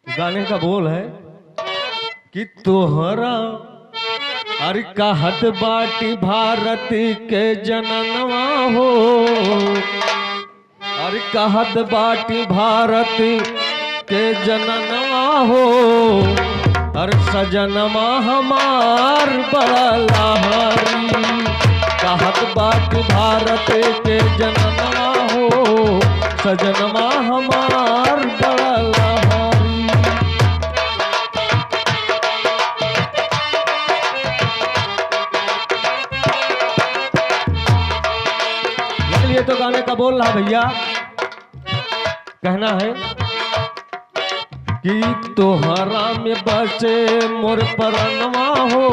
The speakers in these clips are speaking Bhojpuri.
गाने का बोल है कि तोहरा अरे कहत बाटी भारत के जननवा हो, अरे कहत बाटी भारत के जननवा हो, अरे सजनमा हमार बड़ा लाहारी। कहत बाटी भारत के जननवा हो, सजनमा हमार बड़ा लाहारी। ये तो गाने का बोल रहा भैया, कहना है कि तोहरा में बसे मोर परनवा हो,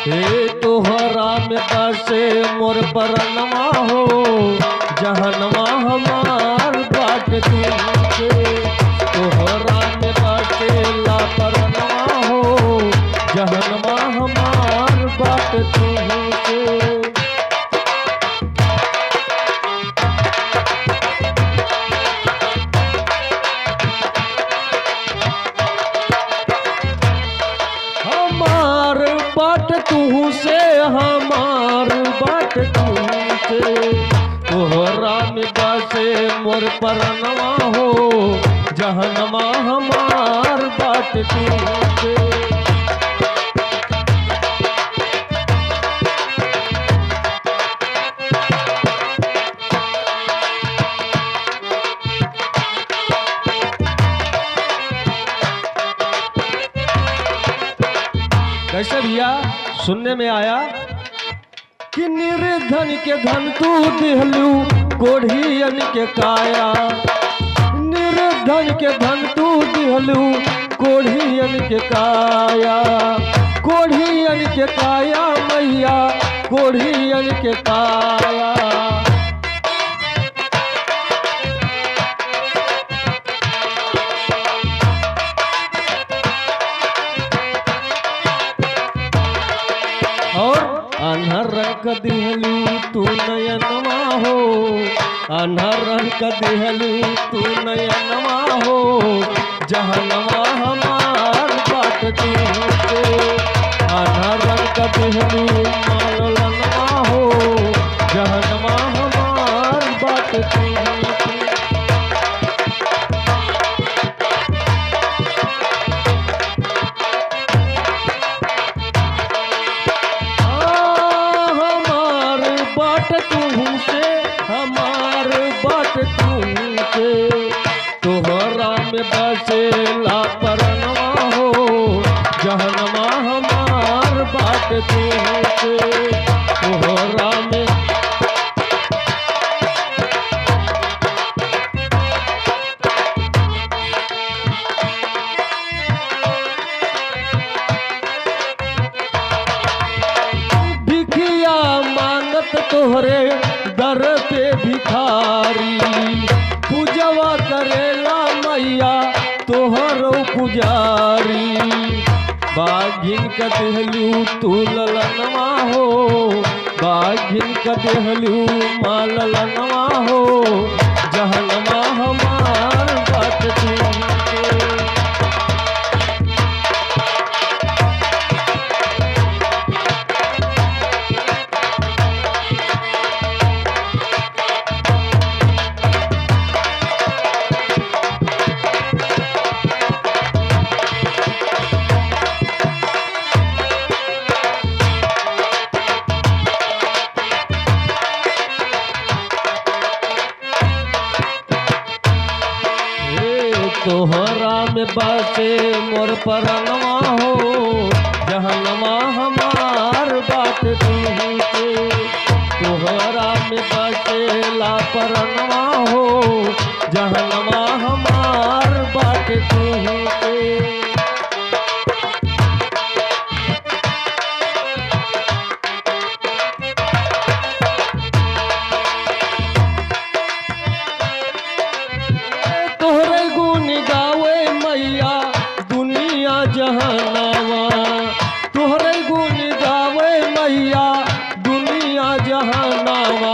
हे तोहरा में बसे मोर परनवा हो, जहनवा हमार बाट तुझे। तोहरा में बसे ला परनवा हो, जहनवा हमार बाट तुझे। बाट तू से हमार बाट तू से, तोहरा में बसे मोर परनवा हो, जहनवा हमार बाट तू से। कैसे भैया सुनने में आया कि निर्धन के धन तू दिहलू कोढ़ियन के काया। निर्धन के धन तू दिहलू कोढ़ियन के काया। कोढ़ियन के काया मैया, कोढ़ियन के काया। और अनहर रंग दिहलू तू नयनवा हो, अनहर रंग दिहलू तू नयनवा हो, जहनवा हमार बाट तुझे। अनहर रंग दिहलू मालनवा हो, जहनवा हमार बाट तुझे। बाट तुझसे हमार बाट तुझसे, तोहरा में बसे ला परनवा हो, जहनवा हमार बाट तुझसे। तोहरा में भिखिया मांगत तोहरे दर पे भिखारी, पूजवा करेला मैया तोहरो पुजारी। बाघिन का देहलू तू ललनवा हो, बाघिन का देहलू माँ ललनवा हो, जहनवा हमार बाट तुझे। तोहरा में बसे मोर परनवा हो, जहनवा हमार बाट तुझे। तोहरा में बसे ला परनवा हो, जहनवा हमार बाट तुझे। जहनवा तोहरे गुण गावे मैया दुनिया जहनवा।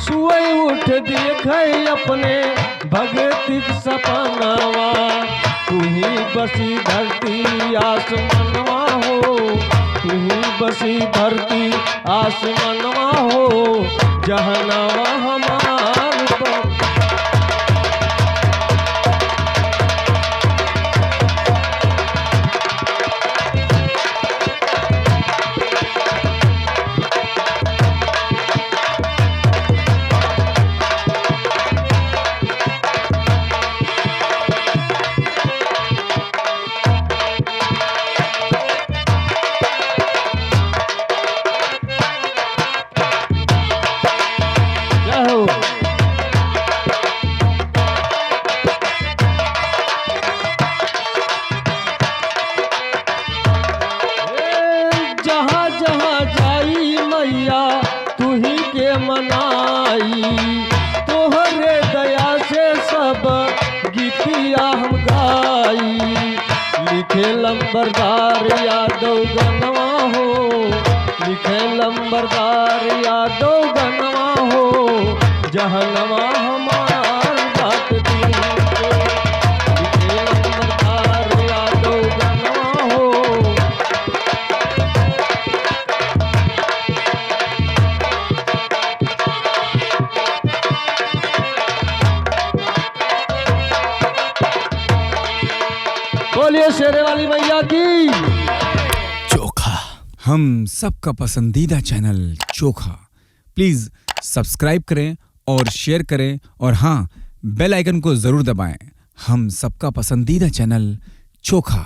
सुबह उठ देखे अपने भगती एक सपनावा, तू ही बसी धरती आसमानवा हो, तू ही बसी धरती आसमानवा हो, जहनवा हमार पर। जहाँ जहाँ जाई मैया तू ही के मनाई, तोहरे दया से सब गीतिया हम गाई। लिखे लंबरदार यादव गनवा हो, लिखे लंबरदार यादव गनवा हो, जहनवा हमार बात दी के। लिखे लंबरदार यादव गनवा हो। बोलिए शेरे वाली मैया की। चोखा, हम सबका पसंदीदा चैनल चोखा। प्लीज सब्सक्राइब करें और शेयर करें, और हाँ, बेल आइकन को जरूर दबाएं। हम सबका पसंदीदा चैनल चोखा।